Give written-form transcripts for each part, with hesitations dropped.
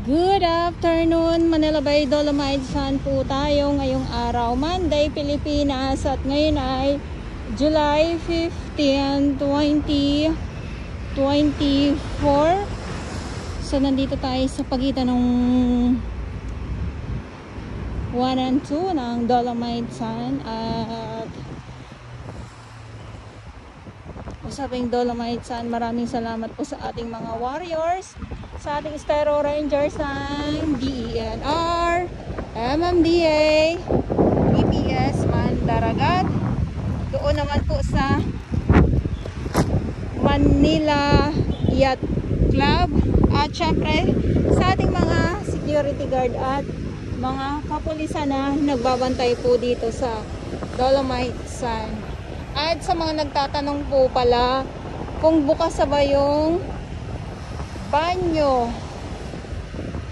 Good afternoon, Manila Bay Dolomites. Saan po tayo ngayong araw? Monday, Pilipinas. At ngayon ay July 15, 2024. So nandito tayo sa pagitan ng 1 and 2 ng Dolomites Sun. At usaping Dolomites Sun, maraming salamat po sa ating mga warriors, sa ating Estero Rangers ng DENR, MMDA, EPS, Mandaragat. Doon naman po sa Manila Yacht Club. At syempre sa ating mga security guard at mga kapulisan na nagbabantay po dito sa Dolomites Sun. At sa mga nagtatanong po pala kung bukas ba yung banyo,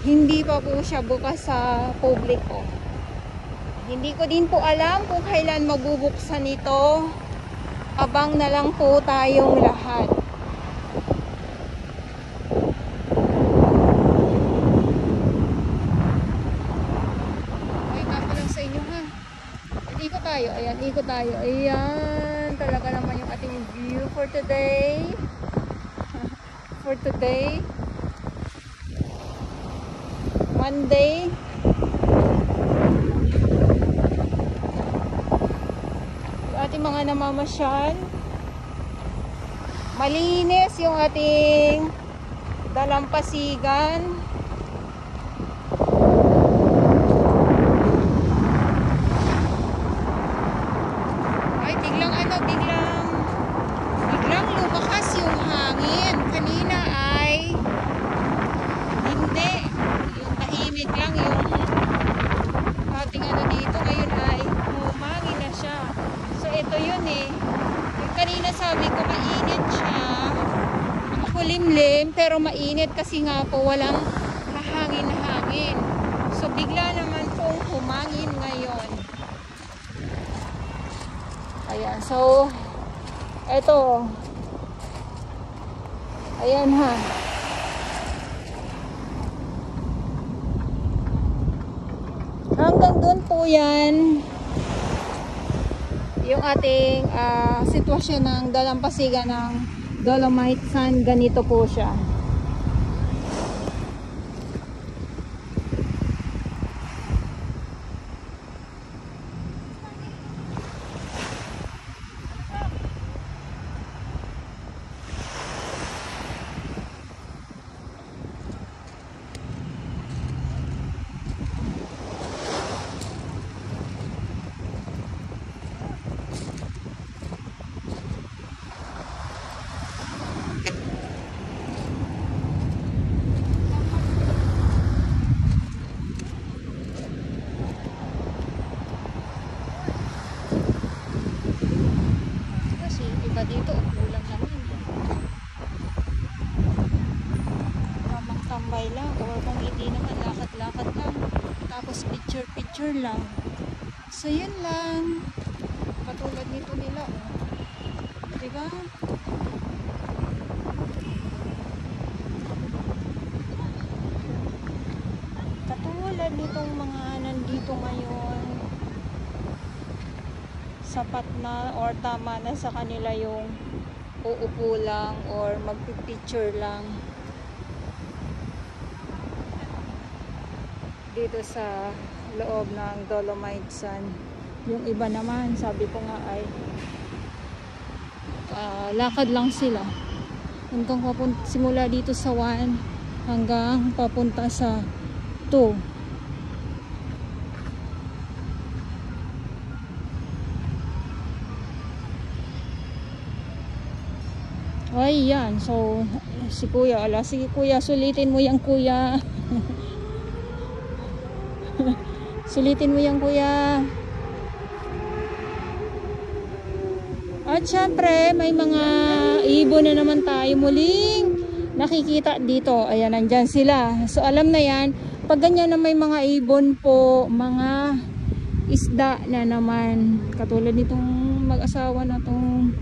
hindi pa po siya bukas sa publiko. Hindi ko din po alam kung kailan mabubuksan ito. Abang na lang po tayong lahat. Okay nga pa lang sa inyo ha. Ikot tayo. Ayan, ikot tayo. Ayan, talaga naman yung ating view for today. Monday. Yung ating mga namamasyal. Malinis yung ating dalampasigan. Ay, biglang lumakas yung hangin. Kanina ay hindi. Yung tahimik lang yung ating dito. Ngayon ay humangin na siya. So ito yun eh. Yung kanina sabi ko mainit siya. Makulimlim pero mainit kasi nga po walang hahangin na hangin. So bigla naman pong humangin ngayon. Ayan. So eto. Ayan ha. Hanggang doon po yan yung ating sitwasyon ng dalampasigan ng Dolomites Sun. Ganito po siya. Dito ulan naman, tamang tambay lang or kung hindi naman lakad-lakad lang tapos picture lang. So yun lang, katulad nito nila diba? Katulad nitong mga nandito ngayon, sapat na or tama na sa kanila yung uupo lang or magpipicture lang dito sa loob ng Dolomites Sun. Yung iba naman sabi ko nga ay lakad lang sila hanggang simula dito sa 1 hanggang papunta sa 2. Ay, yan. So, si kuya. Sige kuya, sulitin mo yan kuya. Sulitin mo yan kuya. At syempre, may mga ibon na naman tayo muling nakikita dito. Ayan, nandyan sila. So, alam na yan. Pag ganyan na may mga ibon po, mga isda na naman. Katulad nitong mag-asawa na tong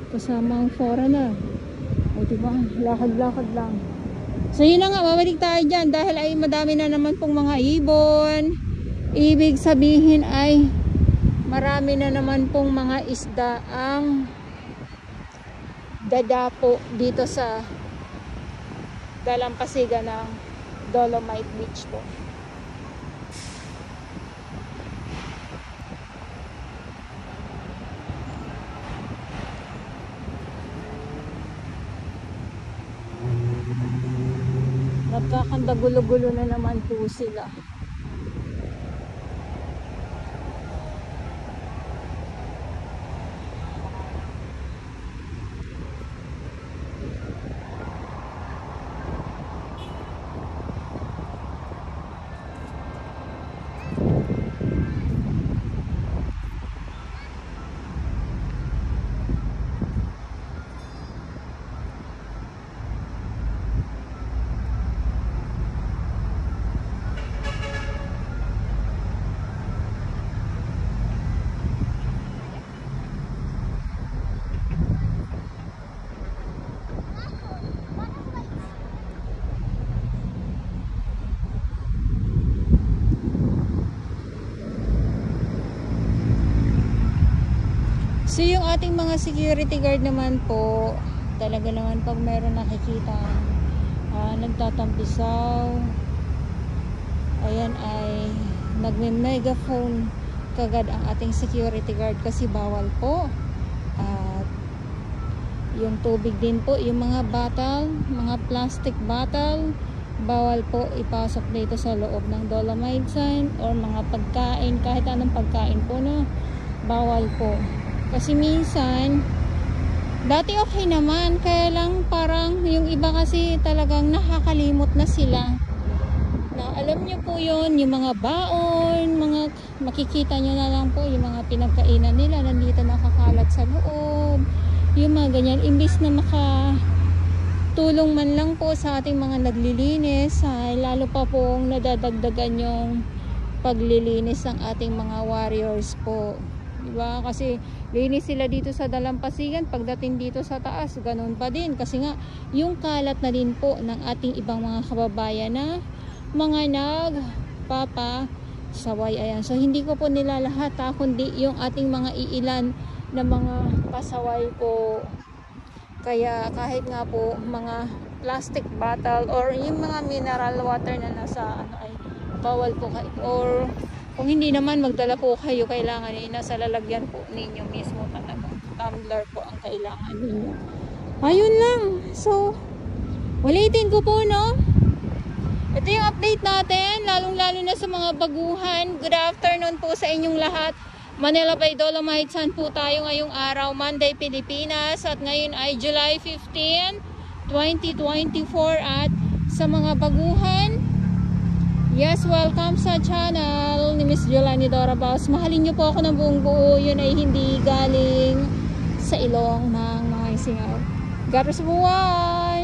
kasamang foreigner. O diba, lakad-lakad lang. So yun na nga, babalik tayo dyan dahil ay madami na naman pong mga ibon. Ibig sabihin ay marami na naman pong mga isda ang dadapo dito sa dalampasigan ng Dolomite Beach po. Nagkakandagulo-gulo na naman po sila. So yung ating mga security guard naman po, talaga naman pag mayroon nakikita nagtatampisaw, ayan ay nagme-megaphone kagad ang ating security guard kasi bawal po. At yung tubig din po, yung mga bottle, mga plastic bottle, bawal po ipasok dito sa loob ng Dolomite Sand, or mga pagkain, kahit anong pagkain po na bawal po. Kasi minsan, dati okay naman, kaya lang parang yung iba kasi talagang nakakalimot na sila. Na alam nyo po yun, yung mga baon, mga makikita nyo na lang po, yung mga pinagkainan nila, nandito nakakalat sa loob. Yung mga ganyan, imbis na makatulong man lang po sa ating mga naglilinis, ay lalo pa pong nadadagdagan yung paglilinis ng ating mga warriors po. Diba? Kasi linis sila dito sa dalampasigan, pagdating dito sa taas ganun pa din, kasi nga yung kalat na din po ng ating ibang mga kababayan na mga nagpapasaway. Ayan, so hindi ko po nila lahat kundi yung ating mga iilan na mga pasaway po. Kaya kahit nga po mga plastic bottle or yung mga mineral water na nasa ay bawal po kayo, or kung hindi naman magdala po kayo, kailangan nasa lalagyan po ninyo mismo talaga. Tumbler po ang kailangan ninyo. Ayun lang. So, ulitin ko po, no? Ito yung update natin, lalong-lalo na sa mga baguhan. Good afternoon po sa inyong lahat. Manila Bay Dolomite Sand po tayo ngayong araw, Monday, Pilipinas. At ngayon ay July 15, 2024. At sa mga baguhan, yes, welcome sa channel ni Miss Jolani Dora Baos. Mahalin niyo po ako ng buong buo. Yun ay hindi galing sa ilong ng mga singaw. God bless buhay!